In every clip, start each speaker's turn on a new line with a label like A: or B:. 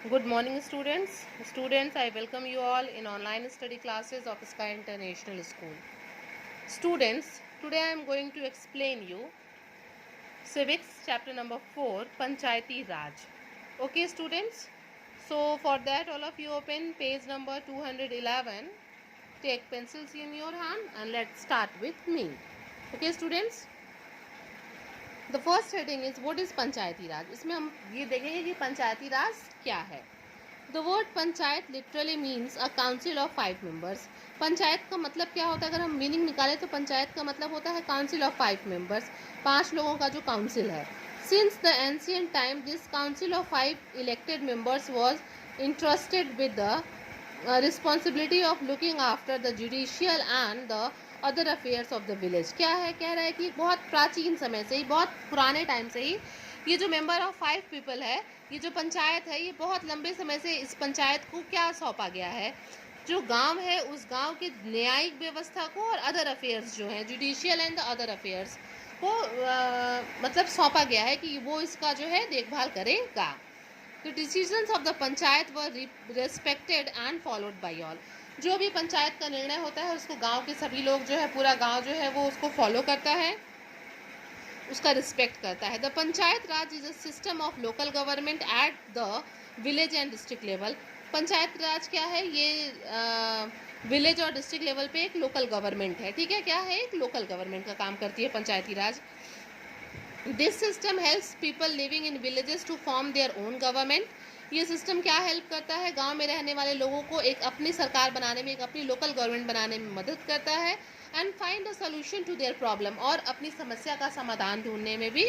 A: Good morning, students. Students, I welcome you all in online study classes of Sky International School. Students, today I am going to explain you Civics chapter number 4, Panchayati Raj. Okay, students. So for that, all of you open page number 211. Take pencils in your hand and let's start with me. Okay, students. The first heading is what is panchayati raj. इसमें हम ये देखेंगे कि पंचायती राज क्या है। The word panchayat literally means a council of 5 members. Panchayat का मतलब क्या होता है? अगर हम मीनिंग निकालें तो पंचायत का मतलब होता है काउंसिल ऑफ 5 मेंबर्स, 5 लोगों का जो काउंसिल है। Since the ancient time this council of 5 elected members was interested with the responsibility of looking after the judicial and the other affairs of the village. क्या है? कह रहा है कि बहुत प्राचीन समय से ही, बहुत पुराने टाइम से ही ये जो मेंबर ऑफ 5 पीपल है, ये जो पंचायत है, ये बहुत लंबे समय से इस पंचायत को क्या सौंपा गया है? जो गांव है उस गांव की न्यायिक व्यवस्था को और अदर अफेयर्स जो है judicial and the other affairs को मतलब सौंपा गया है कि वो इसका जो है देखभाल करेगा। तो decisions of the panchayat were respected and followed by all. जो भी पंचायत का निर्णय होता है उसको गांव के सभी लोग जो है, पूरा गांव जो है वो उसको फॉलो करता है, उसका रिस्पेक्ट करता है। The panchayat raj is a system of local government at the village and district level. Panchayat raj क्या है? ये विलेज और डिस्ट्रिक्ट लेवल पे एक लोकल गवर्नमेंट है। ठीक है, क्या है? एक लोकल गवर्नमेंट का काम करती है panchayati raj. This system helps people living in villages to form their own government. ये सिस्टम क्या हेल्प करता है? गांव में रहने वाले लोगों को एक अपनी सरकार बनाने में, एक अपनी लोकल गवर्नमेंट बनाने में मदद करता है। And find a solution to their problem, और अपनी समस्या का समाधान ढूंढने में भी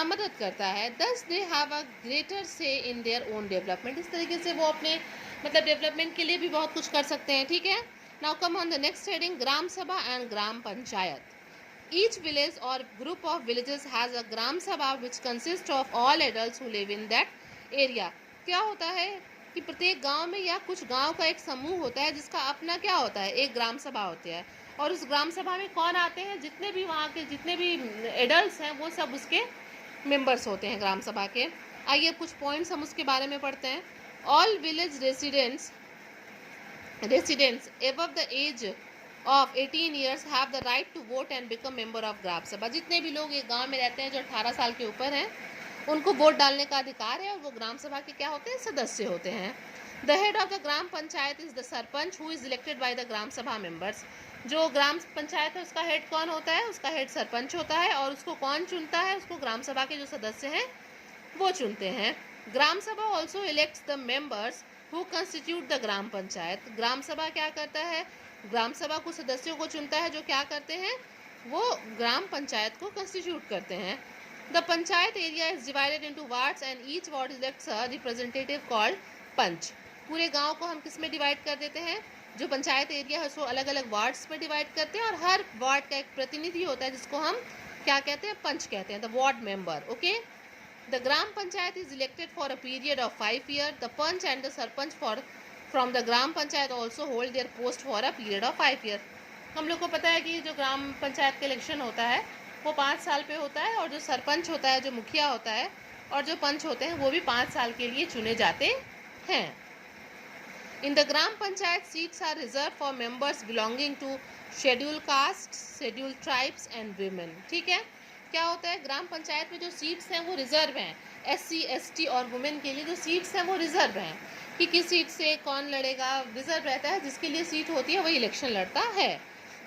A: मदद करता है। दस दे हैव अ ग्रेटर से इन देयर ओन डेवलपमेंट। इस तरीके से वो अपने मतलब डेवलपमेंट के लिए भी बहुत कुछ कर सकते हैं। ठीक है, now come on the next heading, gram sabha and gram panchayat. Each village or group of villages has a gram sabha which consists of all adults who live in that area. क्या होता है कि प्रत्येक गांव में या कुछ गांव का एक समूह होता है जिसका अपना क्या होता है? एक ग्राम सभा होती है। और उस ग्राम सभा में कौन आते हैं? जितने भी वहाँ के जितने भी एडल्ट्स हैं वो सब उसके मेंबर्स होते हैं ग्राम सभा के। आइए कुछ पॉइंट्स हम उसके बारे में पढ़ते हैं। All village residents above the age of 18 years have the right to vote and become member of ग्राम सभा। जितने भी लोग एक गांव में रहते हैं जो 18 साल के ऊपर हैं उनको वोट डालने का अधिकार है और वो ग्राम सभा के क्या होते हैं? सदस्य होते हैं। The head of the gram panchayat is the sarpanch who is elected by the gram sabha members. जो ग्राम पंचायत है उसका हेड कौन होता है? उसका हेड सरपंच होता है। और उसको कौन चुनता है? उसको ग्राम सभा के जो सदस्य हैं वो चुनते हैं। Gram sabha also elects the members who constitute the gram panchayat. Gram sabha क्या करता है? ग्राम सभा को सदस्यों को चुनता है जो क्या करते हैं? वो ग्राम पंचायत को कंस्टिट्यूट करते हैं। The panchayat area is divided into wards and each ward elects a representative called panch. पूरे गांव को हम किस में डिवाइड कर देते हैं? जो पंचायत एरिया है उसको अलग अलग वार्ड्स में डिवाइड करते हैं और हर वार्ड का एक प्रतिनिधि होता है जिसको हम क्या कहते हैं? पंच कहते हैं, the ward member. Okay, the gram panchayat is elected for a period of 5 years. The panch and the sarpanch from the gram panchayat also hold their post for a period of 5 years. हम लोग को पता है कि जो ग्राम पंचायत का election होता है वो 5 साल पे होता है और जो सरपंच होता है, जो मुखिया होता है और जो पंच होते हैं वो भी 5 साल के लिए चुने जाते हैं। In the gram panchayat, seats are reserved for members belonging to scheduled castes, scheduled tribes and women. ठीक है, क्या होता है? ग्राम पंचायत में जो सीट्स हैं वो रिजर्व हैं। SC, ST और वुमेन के लिए जो सीट्स हैं वो रिजर्व हैं कि किस सीट से कौन लड़ेगा, रिजर्व रहता है। जिसके लिए सीट होती है वही इलेक्शन लड़ता है।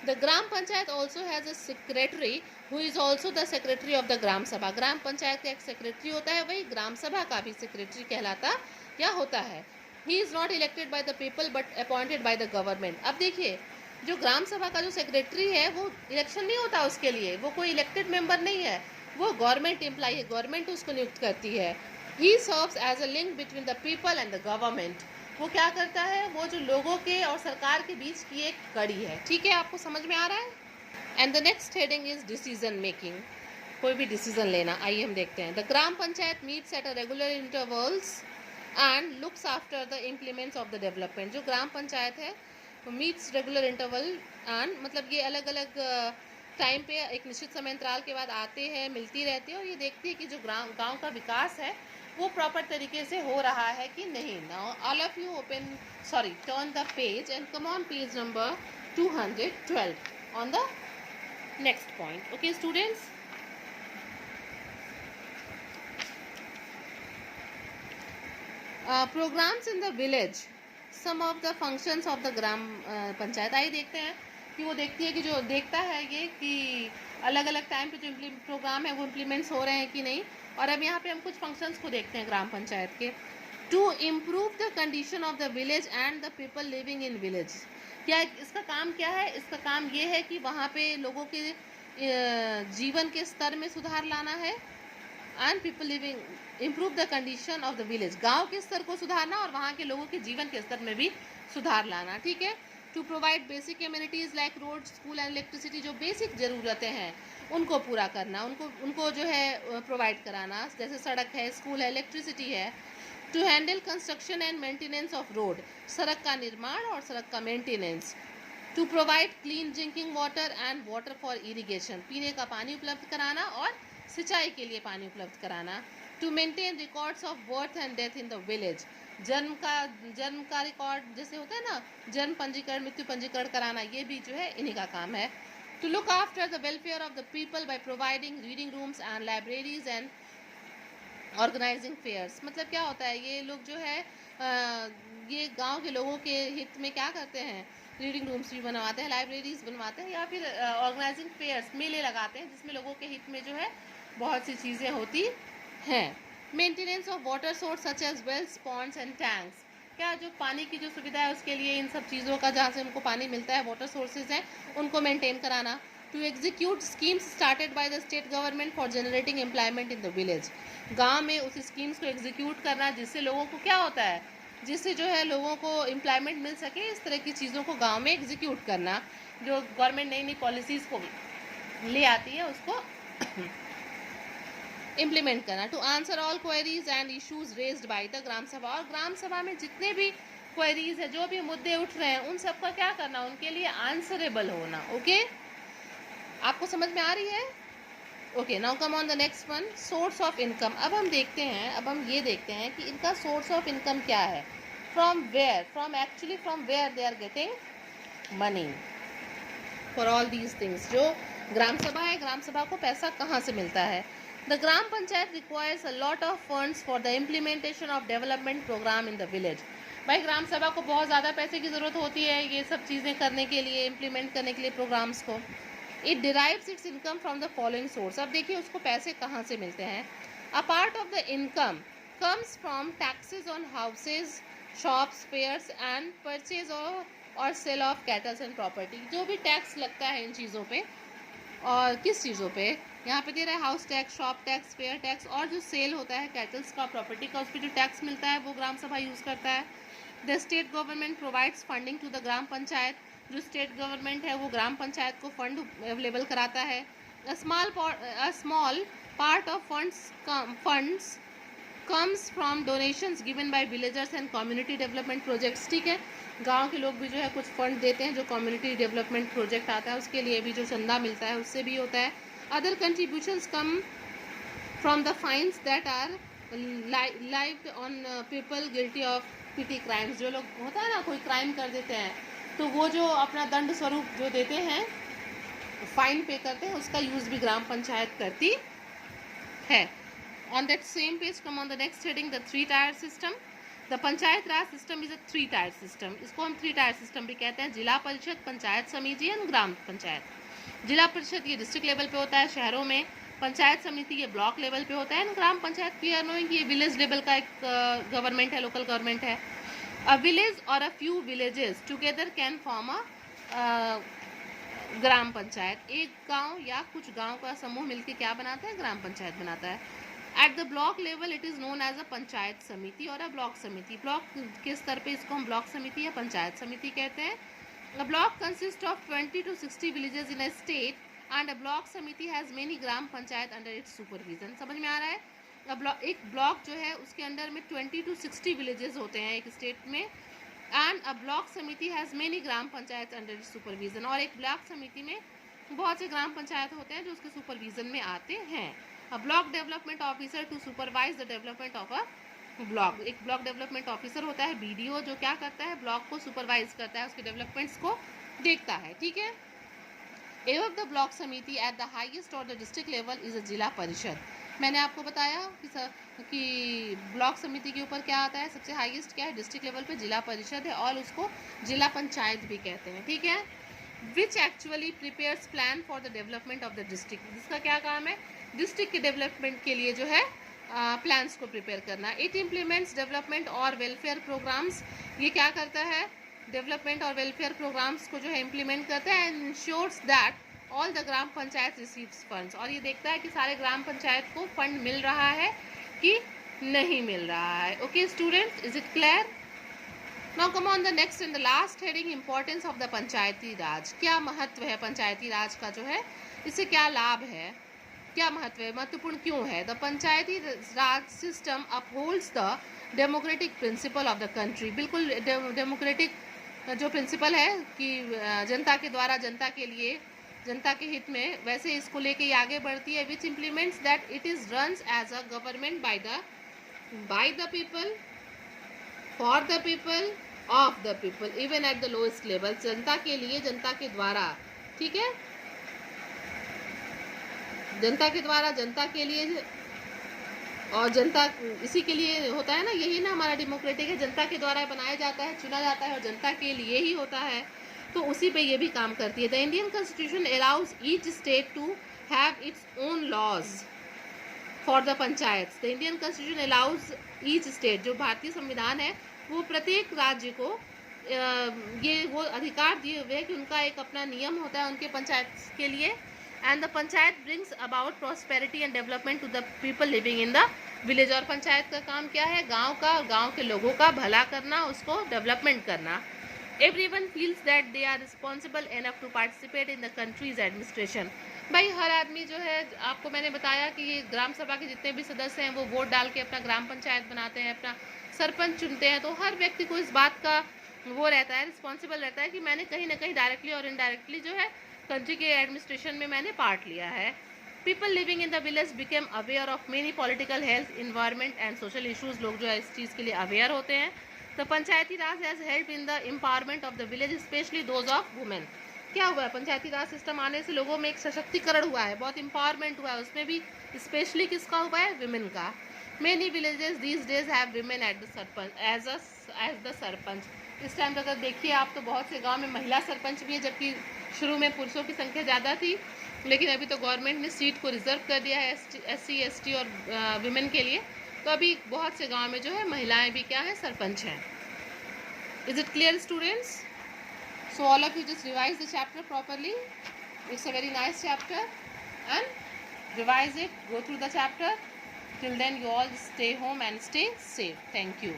A: The gram panchayat also has a secretary who is also the secretary of the gram sabha. Gram panchayat का एक सेक्रेटरी होता है, वही ग्राम सभा का भी सेक्रेटरी कहलाता या होता है। He is not elected by the people but appointed by the government. अब देखिए, जो ग्राम सभा का जो सेक्रेटरी है वो इलेक्शन नहीं होता उसके लिए, वो कोई इलेक्टेड मेंबर नहीं है, वो गवर्नमेंट एम्प्लॉई है, गवर्नमेंट उसको नियुक्त करती है। He serves as a link between the people and the government. वो क्या करता है? वो जो लोगों के और सरकार के बीच की एक कड़ी है। ठीक है, आपको समझ में आ रहा है? And the next heading is decision making, कोई भी डिसीजन लेना। आइए हम देखते हैं। The gram panchayat meets at a regular intervals and looks after the implements of the development. जो ग्राम पंचायत है मीट्स रेगुलर इंटरवल एंड मतलब ये अलग अलग टाइम पे एक निश्चित समय अंतराल के बाद आते हैं, मिलती रहती है और ये देखती है कि जो गांव का विकास है वो प्रॉपर तरीके से हो रहा है कि नहीं. Now all of U turn the page and come on page number 212 on the next point. Okay, students. Programs in the village. Some of the functions of the ग्राम पंचायत. आइए देखते हैं कि वो देखती है कि जो देखता है ये कि अलग अलग टाइम पे जो प्रोग्राम है वो इम्प्लीमेंट्स हो रहे हैं कि नहीं. और अब यहाँ पे हम कुछ फंक्शंस को देखते हैं ग्राम पंचायत के. To improve the condition of the village and the people living in village. क्या इसका काम क्या है? इसका काम ये है कि वहाँ पे लोगों के जीवन के स्तर में सुधार लाना है. And people living improve the condition of the village. गांव के स्तर को सुधारना और वहाँ के लोगों के जीवन के स्तर में भी सुधार लाना. ठीक है. To provide basic amenities like road, school and electricity. जो बेसिक ज़रूरतें हैं उनको पूरा करना, उनको जो है प्रोवाइड कराना, जैसे सड़क है, स्कूल है, इलेक्ट्रिसिटी है. To handle construction and maintenance of road. सड़क का निर्माण और सड़क का maintenance. To provide clean drinking water and water for irrigation. पीने का पानी उपलब्ध कराना और सिंचाई के लिए पानी उपलब्ध कराना. To maintain records of birth and death in the village. जन्म का रिकॉर्ड जैसे होता है ना, जन्म पंजीकरण, मृत्यु पंजीकरण कराना, ये भी जो है इन्हीं का काम है. To look after the welfare of the people by providing reading rooms and libraries and organising fairs. मतलब क्या होता है, ये लोग जो है ये गांव के लोगों के हित में क्या करते हैं, रीडिंग रूम्स भी बनवाते हैं, लाइब्रेरीज बनवाते हैं, या फिर ऑर्गेनाइजिंग फेयर्स, मेले लगाते हैं जिसमें लोगों के हित में जो है बहुत सी चीज़ें होती हैं. Maintenance of water source such as wells, ponds and tanks. क्या जो पानी की जो सुविधा है उसके लिए इन सब चीज़ों का, जहाँ से उनको पानी मिलता है, वाटर सोर्सेज हैं, उनको मेंटेन कराना. To execute schemes started by the state government for generating employment in the village. गाँव में उस स्कीम्स को एग्जीक्यूट करना जिससे लोगों को क्या होता है, जिससे जो है लोगों को एम्प्लॉयमेंट मिल सके. इस तरह की चीज़ों को गांव में एग्जीक्यूट करना, जो गवर्नमेंट नई नई पॉलिसीज़ को ले आती है उसको इम्प्लीमेंट करना. To answer all queries and issues raised by the gram sabha. और ग्राम सभा में जितने भी क्वेरीज है, जो भी मुद्दे उठ रहे हैं, उन सब का क्या करना, उनके लिए आंसरेबल होना. ओके, आपको समझ में आ रही है? Okay, now come on the next one, source of income. अब हम ये देखते हैं कि इनका सोर्स ऑफ इनकम क्या है. From where they are getting money for all these things. जो ग्राम सभा है, ग्राम सभा को पैसा कहाँ से मिलता है. The gram panchayat requires a lot of funds for the implementation of development program in the village. भाई ग्राम सभा को बहुत ज़्यादा पैसे की ज़रूरत होती है ये सब चीज़ें करने के लिए, इम्प्लीमेंट करने के लिए प्रोग्राम्स को. It derives its income from the following source. अब देखिए उसको पैसे कहाँ से मिलते हैं. A part of the income comes from taxes on houses, shops, fairs and purchase और sale of cattles and property. जो भी टैक्स लगता है इन चीज़ों पे, और किस चीज़ों पे, यहाँ पे दे रहा है house tax, shop tax, fair tax, और जो सेल होता है कैटल्स का, प्रॉपर्टी का, उस पर जो टैक्स मिलता है वो ग्राम सभा यूज़ करता है. The state government provides funding to the gram panchayat. जो स्टेट गवर्नमेंट है वो ग्राम पंचायत को फंड अवेलेबल कराता है. A small part of funds comes from donations given by villagers and community development projects. ठीक है, गांव के लोग भी जो है कुछ फंड देते हैं, जो कम्युनिटी डेवलपमेंट प्रोजेक्ट आता है उसके लिए भी जो चंदा मिलता है उससे भी होता है. Other contributions come from the fines that are levied on people guilty of petty crimes. जो लोग होता है ना, कोई क्राइम कर देते हैं तो वो जो अपना दंड स्वरूप जो देते हैं, फाइन पे करते हैं, उसका यूज़ भी ग्राम पंचायत करती है. On that same page, come on the next heading, the 3-tier system. The panchayat Raj system is a 3-tier system. इसको हम 3-tier system भी कहते हैं. जिला परिषद, पंचायत समिति एंड ग्राम पंचायत. जिला परिषद ये डिस्ट्रिक्ट लेवल पे होता है शहरों में, पंचायत समिति ये ब्लॉक लेवल पे होता है, and gram panchayat clear knowing ये विलेज लेवल का एक गवर्नमेंट है, लोकल गवर्नमेंट है. अ विलेज और a few villages together can form a gram panchayat. एक गांव या कुछ गांव का समूह मिलकर क्या बनाता है, ग्राम पंचायत बनाता है. At the block level it is known as a panchayat samiti और अ ब्लॉक समिति. ब्लॉक के स्तर पे इसको हम ब्लॉक समिति या पंचायत समिति कहते हैं. A block consist of 20 to 60 villages in a state and a block samiti has many gram panchayat under its supervision. समझ में आ रहा है. एक ब्लॉक जो है उसके अंडर में 20 to 60 विलेजेस होते हैं एक स्टेट में, and a block samiti has many gram panchayat under its supervision. और एक ब्लॉक समिति में बहुत से ग्राम पंचायत होते हैं जो उसके सुपरविजन में आते हैं. A block development officer to supervise the development of a block. एक ब्लॉक डेवलपमेंट ऑफिसर होता है BDO, जो क्या करता है, ब्लॉक को सुपरवाइज करता है, उसके डेवलपमेंट्स को देखता है, ठीक है। एवं द ब्लॉक समिति एट द हाईएस्ट और the district level is a जिला परिषद। मैंने आपको बताया कि ब्लॉक समिति के ऊपर क्या आता है, सबसे हाईएस्ट क्या है, डिस्ट्रिक्ट लेवल पे जिला परिषद है, और उसको जिला पंचायत भी कहते हैं, ठीक है। Which actually prepares plan for the development of the district. जिसका क्या काम है, डिस्ट्रिक्ट के डेवलपमेंट के लिए जो है प्लान्स को प्रिपेयर करना। इट इम्प्लीमेंट्स डेवलपमेंट और वेलफेयर प्रोग्राम्स। ये क्या करता है, डेवलपमेंट और वेलफेयर प्रोग्राम्स को जो है इम्प्लीमेंट करता है। And ensures that all the gram panchayat receives funds. और ये देखता है कि सारे ग्राम पंचायत को फंड मिल रहा है कि नहीं मिल रहा है। Okay students, is it clear? Now come on the next and the last heading, importance of the panchayati raj. क्या महत्व है पंचायती राज का, जो है इससे क्या लाभ है, क्या महत्व है, महत्वपूर्ण क्यों है। The panchayati Raj system upholds the democratic principle of the country. बिल्कुल डेमोक्रेटिक जो प्रिंसिपल है कि जनता के द्वारा जनता के लिए, जनता के हित में, वैसे इसको लेके ये आगे बढ़ती है। Which implements that it is runs as a government by the people, for the people, of the people, even at the lowest level. जनता के लिए, जनता के द्वारा, ठीक है, जनता के द्वारा जनता के लिए, और जनता इसी के लिए होता है ना, यही ना हमारा डेमोक्रेटिक है, जनता के द्वारा बनाया जाता है, चुना जाता है और जनता के लिए ही होता है, तो उसी पे ये भी काम करती है। The Indian constitution allows each state to have its own laws for the panchayat. The Indian constitution allows each state, जो भारतीय संविधान है वो प्रत्येक राज्य को ये वो अधिकार दिए हुए हैं कि उनका एक अपना नियम होता है उनके पंचायत के लिए। And the panchayat brings about prosperity and development to the people living in the village. और पंचायत का काम क्या है, गांव का, गांव के लोगों का भला करना, उसको डेवलपमेंट करना। Everyone feels that they are responsible enough to participate in the country's administration. भाई हर आदमी जो है, आपको मैंने बताया कि ये ग्राम सभा के जितने भी सदस्य हैं वो वोट डाल के अपना ग्राम पंचायत बनाते हैं, अपना सरपंच चुनते हैं, तो हर व्यक्ति को इस बात का वो रहता है, रिस्पॉन्सिबल रहता है कि मैंने कहीं ना कहीं डायरेक्टली और इनडायरेक्टली जो है कंट्री के एडमिनिस्ट्रेशन में मैंने पार्ट लिया है। People living in the village became aware of many political, health, environment and social issues. लोग जो है इस चीज़ के लिए अवेयर होते हैं। The panchayati Raj has help in the empowerment of the village, specially those of women. क्या हुआ है, पंचायती राज सिस्टम आने से लोगों में एक सशक्तिकरण हुआ है, बहुत इंपावरमेंट हुआ है, उसमें भी स्पेशली किसका हुआ है, विमेन का। Many villages these days have women at the sarpanch as the sarpanch. इस टाइम अगर देखिए आप तो बहुत से गांव में महिला सरपंच भी है, जबकि शुरू में पुरुषों की संख्या ज़्यादा थी, लेकिन अभी तो गवर्नमेंट ने सीट को रिजर्व कर दिया है SC ST और विमेन के लिए, तो अभी बहुत से गांव में जो है महिलाएं भी क्या है, सरपंच हैं। Is it clear students? So all of you just revise the chapter properly. It's a very nice chapter, and revise it, go through the chapter. Till then you all stay home and stay safe. Thank you.